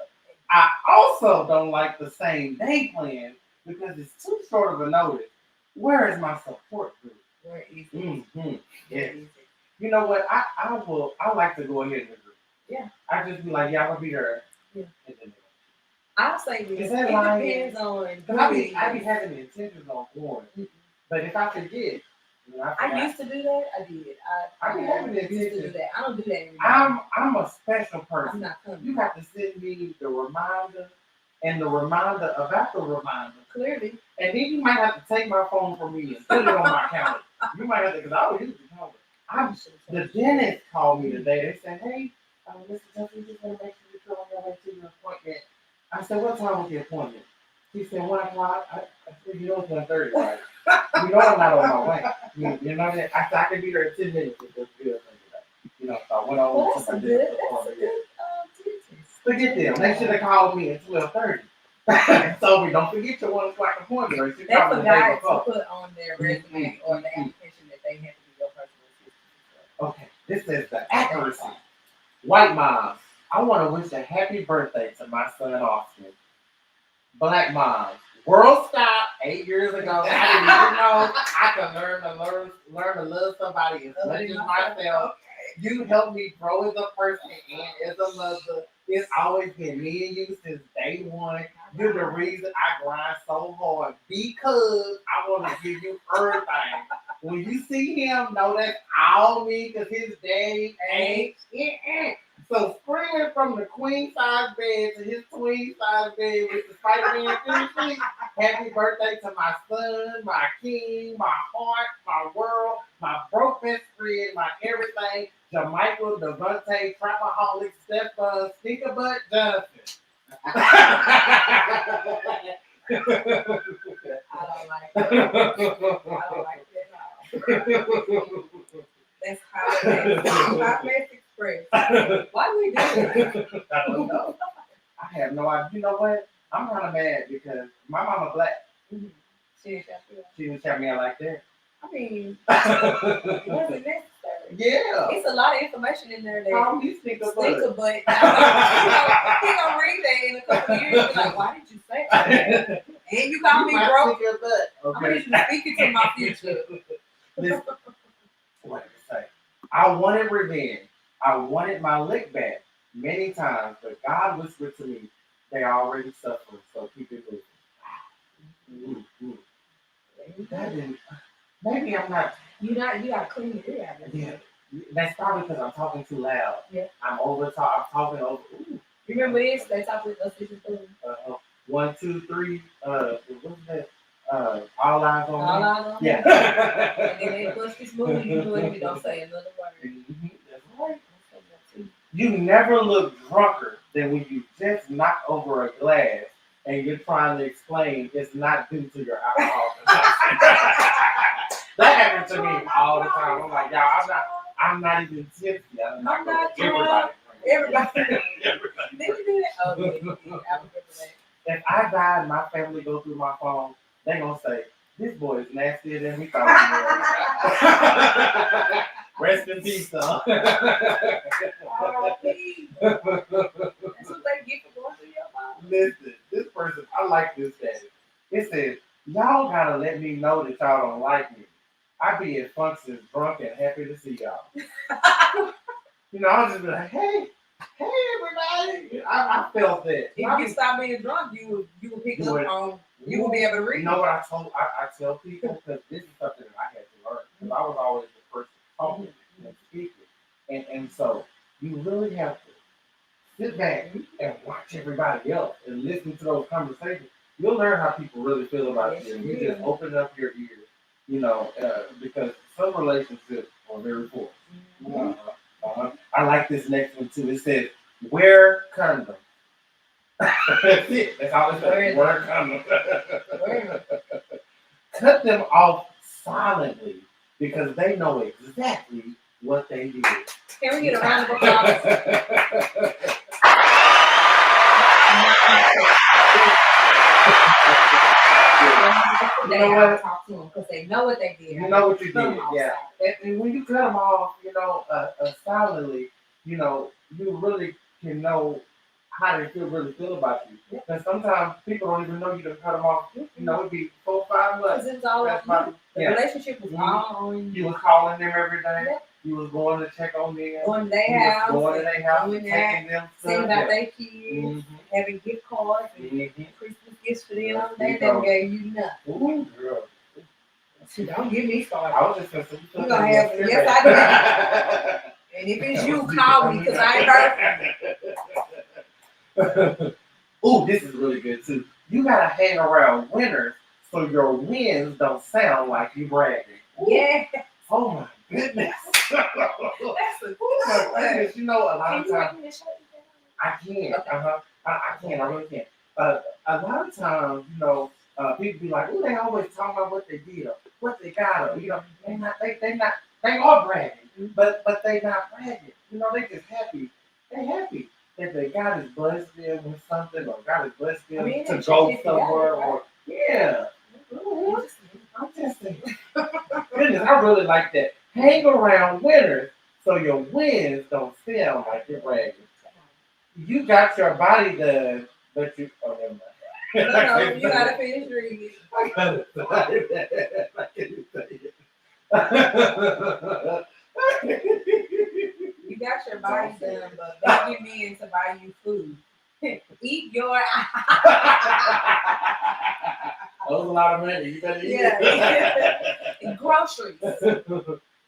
I also don't like the same day plan because it's too short of a notice. Where is my support group? Where is it? Yeah. You know what? I like to go ahead in the group. Yeah. I just be like, yeah, I'm gonna be there. Yeah. And then I'll say this. It depends on. I be having the intentions on going, but if I forget, I used to do that. I did. I be having the used to intentions. do that. I don't do that anymore. I'm a special person. I'm not coming. You have to send me the reminder and the reminder about the reminder. Clearly. And then you might have to take my phone from me and put it on my calendar. You might have to, because I don't use the calendar. The dentist called me today. They said, hey, Mr. Tuffy, just want to make sure you're on your way to your appointment. I said, what time was the appointment? She said, 1 o'clock. I said, you know it's 1:30, right? You know I'm not on my way. You know that? I said, I can be there in 10 minutes if it's good. So I went on. Well, that's a good dentist. Forget them. They should have called me at 12:30. So we don't forget your 1 o'clock appointment. Or they forgot to put on their resume or the application that they have to be your personal assistant. Okay, this says the accuracy. White moms, I want to wish a happy birthday to my son Austin. Black moms, World Stop 8 years ago. I didn't even know I could learn to love somebody as much as myself. You helped me grow as a person and as a mother. It's always been me and you since day one. You're the reason I grind so hard because I want to give you everything. When you see him, know that's all me because his daddy ain't. So screaming from the queen size bed to his twin size bed with the Spider-Man thing. Happy birthday to my son, my king, my heart, my world, my broke best friend, my everything. Jamichael, Devontae, Trapaholic, Stefan, Stinkerbutt Johnson. I don't like that. I don't like that at all. That's hot mess express. Why do we do that? I don't know. I have no idea. You know what? I'm kind of mad because my mama black. She She didn't shout me out like that. I mean, it wasn't necessary. Yeah. It's a lot of information in there that Call me Stinkerbutt. but he gonna read that in a couple of years and be like, why did you say that? And you call me broke. I'm gonna need you to speak into my future. Listen, what did I say? I wanted revenge. I wanted my lick back many times, but God whispered to me, they already suffered, so keep it moving. That didn't, maybe I'm not. You gotta clean your ear out. Yeah, that's probably because I'm talking too loud. Yeah. I'm talking over. Ooh. Remember this? They talk with us. 1, 2, 3. What's that? All eyes on All me. eyes on me. Yeah. And then they push this movie, you do it, you don't say another word. That's right. You never look drunker than when you just knock over a glass and you're trying to explain it's not due to your alcohol consumption. That happens to me all the time. I'm like, y'all, I'm not even tipsy. I'm not drunk. Everybody. Did you do that? Oh, yeah. If I die and my family go through my phone, they gonna say, this boy is nastier than we thought he was. Rest in peace, son. R.I.P. That's what they get for going through your phone. Listen, this person, I like this status. It says, y'all gotta let me know that y'all don't like me. I be at functions drunk and happy to see y'all. I'll just be like, hey everybody. I felt that. If you stop being drunk, you will pick up on, you will be able to read. You know what I tell people, because this is something that I had to learn. Because I was always the person talking and speaking. And so you really have to sit back and watch everybody else and listen to those conversations. You'll learn how people really feel about you. And you just open up your ears, because some relationships are very poor. I like this next one too. It says, wear condom. That's it. That's all it says. Wear condom. Cut them off silently because they know exactly what they did. Can we get a round of applause? You know what? Talk to them because they know what they did. You know what you did, yeah. And when you cut them off, silently, you really can know how they really feel about you. Because sometimes people don't even know you to cut them off. It'd be 4 or 5 months. It's all the relationship was all on you. You was calling them every day. Yeah. You was going to check on them. Going to their house. Going to their house, taking them seeing about their kids, having gift cards, and Christmas gifts for them. They never gave you nothing. Ooh, girl. Don't get me started. I was just going to say, you're going to have it. Yes, I do. And if it's you, call me because I ain't heard from you. Ooh, this is really good too. You got to hang around winners so your wins don't sound like you bragging. Yeah. Oh my goodness. That's a good one. A lot of times. I can. I can. I really can. A lot of times, people be like, "Oh, they always talking about what they did or what they got or they are bragging, but they not bragging. They just happy. They happy that they God is blessed them with something or God is blessed them to go somewhere or yeah. I'm just saying. Goodness, I really like that. Hang around winners so your wins don't sound like you're bragging. You got your body done, but you. Oh, never mind. No, you gotta finish reading. I gotta say that. I can't say it. You got your body done, but begging men to buy you food. Eat your That was a lot of money. You better eat yeah. Groceries.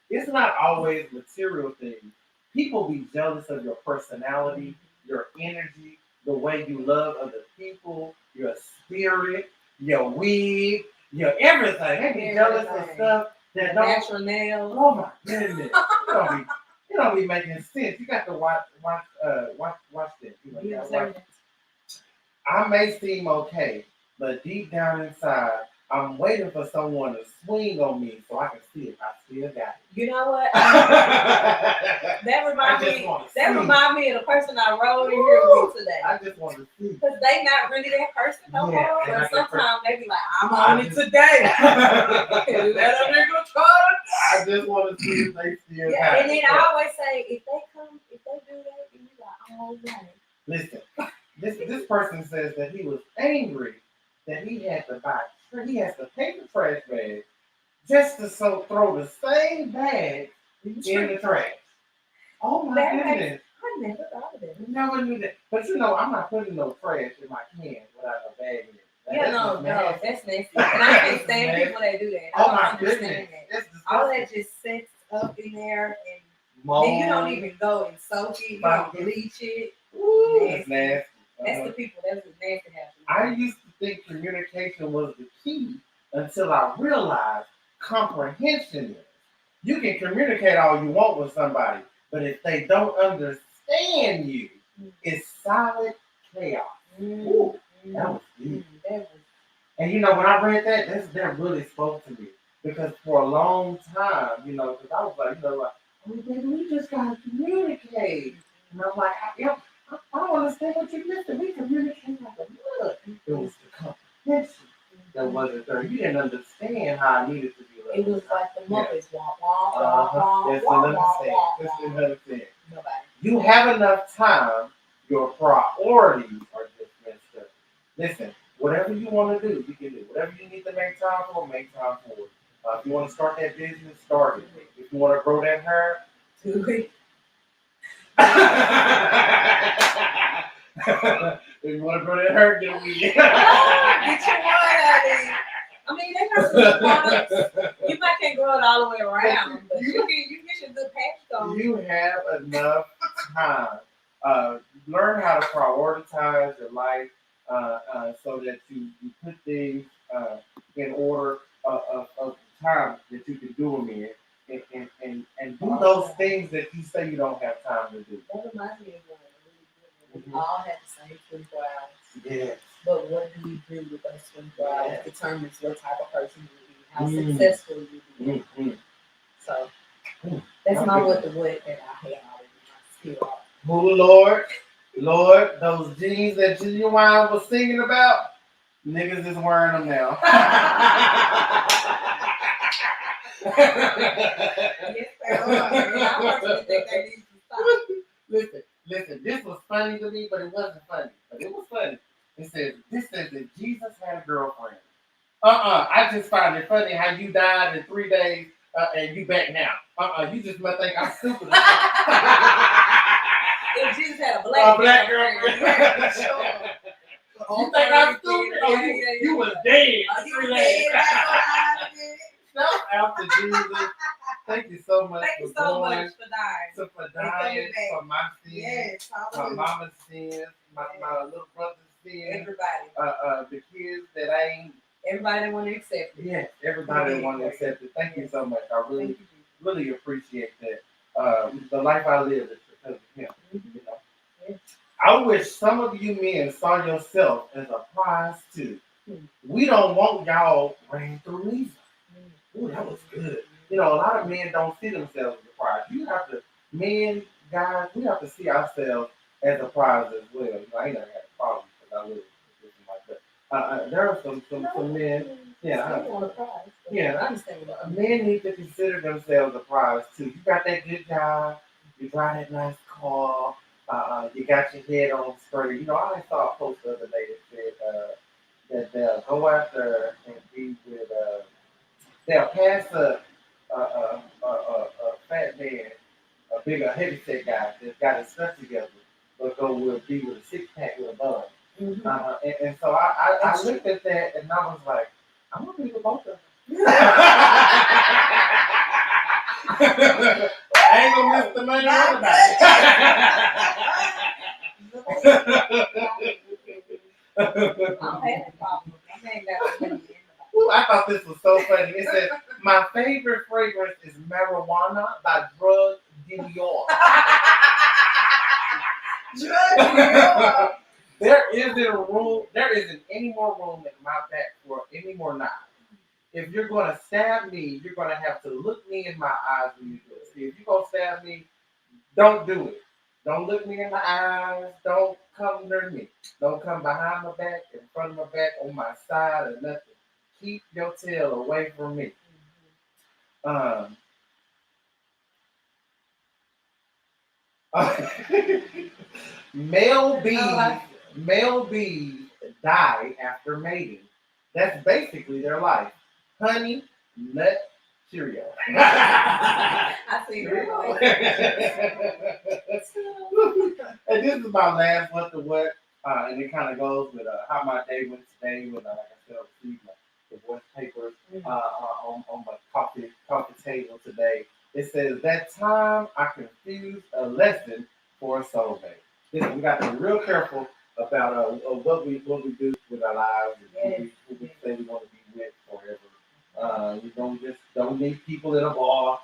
It's not always material things. People be jealous of your personality, your energy, the way you love other people, your spirit, your wig, your everything. They be jealous of stuff that don't. Natural nails. Oh my goodness! You don't be making sense. You got to watch this. You know, watch. I may seem okay, but deep down inside, I'm waiting for someone to swing on me so I can see if I still got it. You know what? That reminds me of the person I rode in here with today. I just want to see. Because they not really that person no more. Yeah, But sometimes they be like, I'm on it today. Let a nigga try. I just want to see if they still Yeah, got and it. then I always say, if they do that, then you like, oh, right. Listen, this person says that he was angry that he had to pay the trash bag just to throw the same bag in the trash. Oh my goodness. I never thought of that. Never knew that. But you know, I'm not putting no trash in my can without a bag in it. No, that's nasty. And I can't stand people that do that. I don't understand that. All that just sets up in there and then you don't even go and soak it, you don't bleach it. Ooh, that's nasty. That's the people, that's what nasty happens. I used to think communication was the key until I realized comprehension is. You can communicate all you want with somebody, but if they don't understand you, it's solid chaos. Ooh, that was deep. And you know, when I read that really spoke to me. Because for a long time, you know, because I was like, oh, baby, we just got to communicate. And I'm like, I don't understand what you're missing. We communicate like a blood. It was the comprehension that wasn't there. You didn't understand how I needed to be loved. It was like the Muppets. It's another thing. You have enough time, your priorities are just messed up. Listen, whatever you want to do, you can do. Whatever you need to make time for, make time for it. If you want to start that business, start it. If you want to grow that hair, do it. If you want to grow that hair, get a weed. Get your one out of it. I mean, they got some good products. You might can't grow it all the way around, but you get your good patch going. You have enough time. Learn how to prioritize your life so that you put things in order of time that you can do them in, and do those things that you say you don't have time to do. That reminds me of one really good one. We all have the same 24 hours. Yes. But what do we do with those 24 hours determines what type of person you be, how successful you be. So that's my what that I had already. Oh Lord, those jeans that Genuine was singing about, niggas is wearing them now. Yes, they are. I personally think they need to stop. Listen, this was funny to me, but it wasn't funny. But it was funny. This says that Jesus had a girlfriend. I just find it funny how you died in 3 days and you back now. You just might think I'm stupid. If Jesus had a black girlfriend. Yeah, sure. You think I'm stupid? You was dead. 3 days. Shout out to Jesus. Thank you so much for dying. For dying for my sins, yes, my mama's sins, my little brother's sins, everybody. the kids that I ain't. Everybody want to accept it. Yes, everybody want to accept it. Thank you so much. I really appreciate that. The life I live is because of him. You know? Yes. I wish some of you men saw yourself as a prize too. We don't want y'all ran through either. Ooh, that was good. You know, a lot of men don't see themselves as a prize. Men, guys, we have to see ourselves as a prize as well. You know, I ain't never had a problem because I live with something like that. There are some men. I understand. Men need to consider themselves a prize too. You got that good job. You drive that nice car. You got your head on straight. You know, I saw a post the other day that said that they'll go after and be with they'll pass a fat man a bigger, heavy set guy that's got his stuff together, but be with a six pack with a bun. Mhm. And so I looked at that and I was like, I'm gonna be with both of them. I ain't gonna miss the money on the night. I don't have that problem. I ain't got the money. Ooh, I thought this was so funny. It said, my favorite fragrance is marijuana by Drug Dior. There isn't any more room in my back for any more knives. If you're gonna stab me, you're gonna have to look me in my eyes when you do it. See, if you're gonna stab me, don't do it. Don't look me in the eyes. Don't come near me. Don't come behind my back, in front of my back, on my side, or nothing. Keep your tail away from me. Male bees die after mating. That's basically their life. Honey, nut, Cheerio. I see that. And this is my last what the what, and it kind of goes with how my day went today when, like I said, I received my divorce papers on my coffee table today. It says that time I confused a lesson for a soulmate. Listen, we got to be real careful about what we do with our lives and who we say we want to be with forever. You don't meet people in a bar,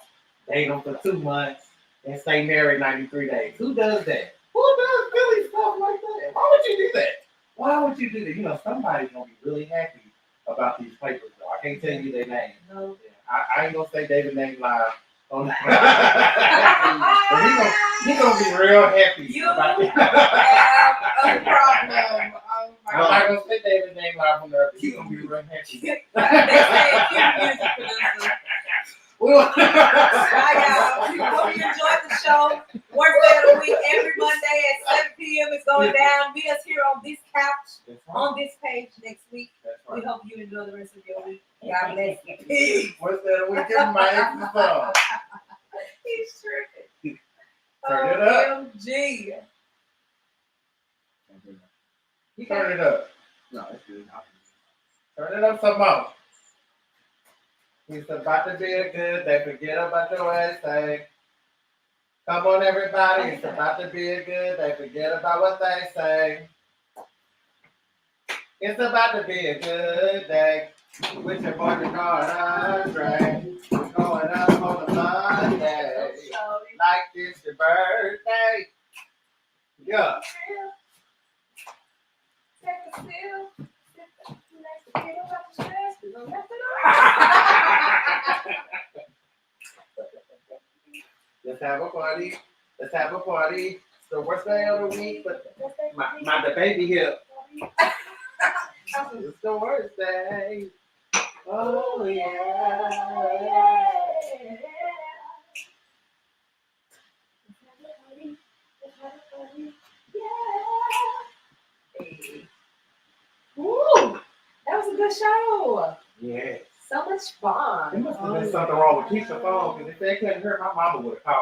date them for 2 months, and stay married 93 days. Who does that? Who does silly stuff like that? Why would you do that? Why would you do that? You know, somebody's gonna be really happy about these papers, though. I can't tell you their name. No. I ain't gonna say David's name live. But he gonna be real happy about it. Have a problem. I'm not gonna say David's name live on there, but he's gonna be real happy. They say cute music producer. Bye, y'all. We hope you enjoyed the show. Worst day of the week, every Monday at 7 p.m. It's going down. Meet us here on this couch, on this page next week. We hope you enjoy the rest of your week. God bless you. Peace. Worst day of the week, give him my extra song. He's tripping. Turn it up. OMG. Turn it up. No, it's good. Turn it up some more. It's about to be a good day. Forget about the Wednesday. Come on, everybody. It's about to be a good day. Forget about what they say. It's about to be a good day. With your boy Denard Andre. We're going up on a Monday. Like it's your birthday. Yeah. Take a sip. Let's have a party. Let's have a party. It's the worst day of the week, but the baby here. It's the worst day. Oh yeah. Woo! That was a good show. Yeah. So much fun. There must have been something wrong with Keisha's phone, because if they couldn't hear, my mama would have called.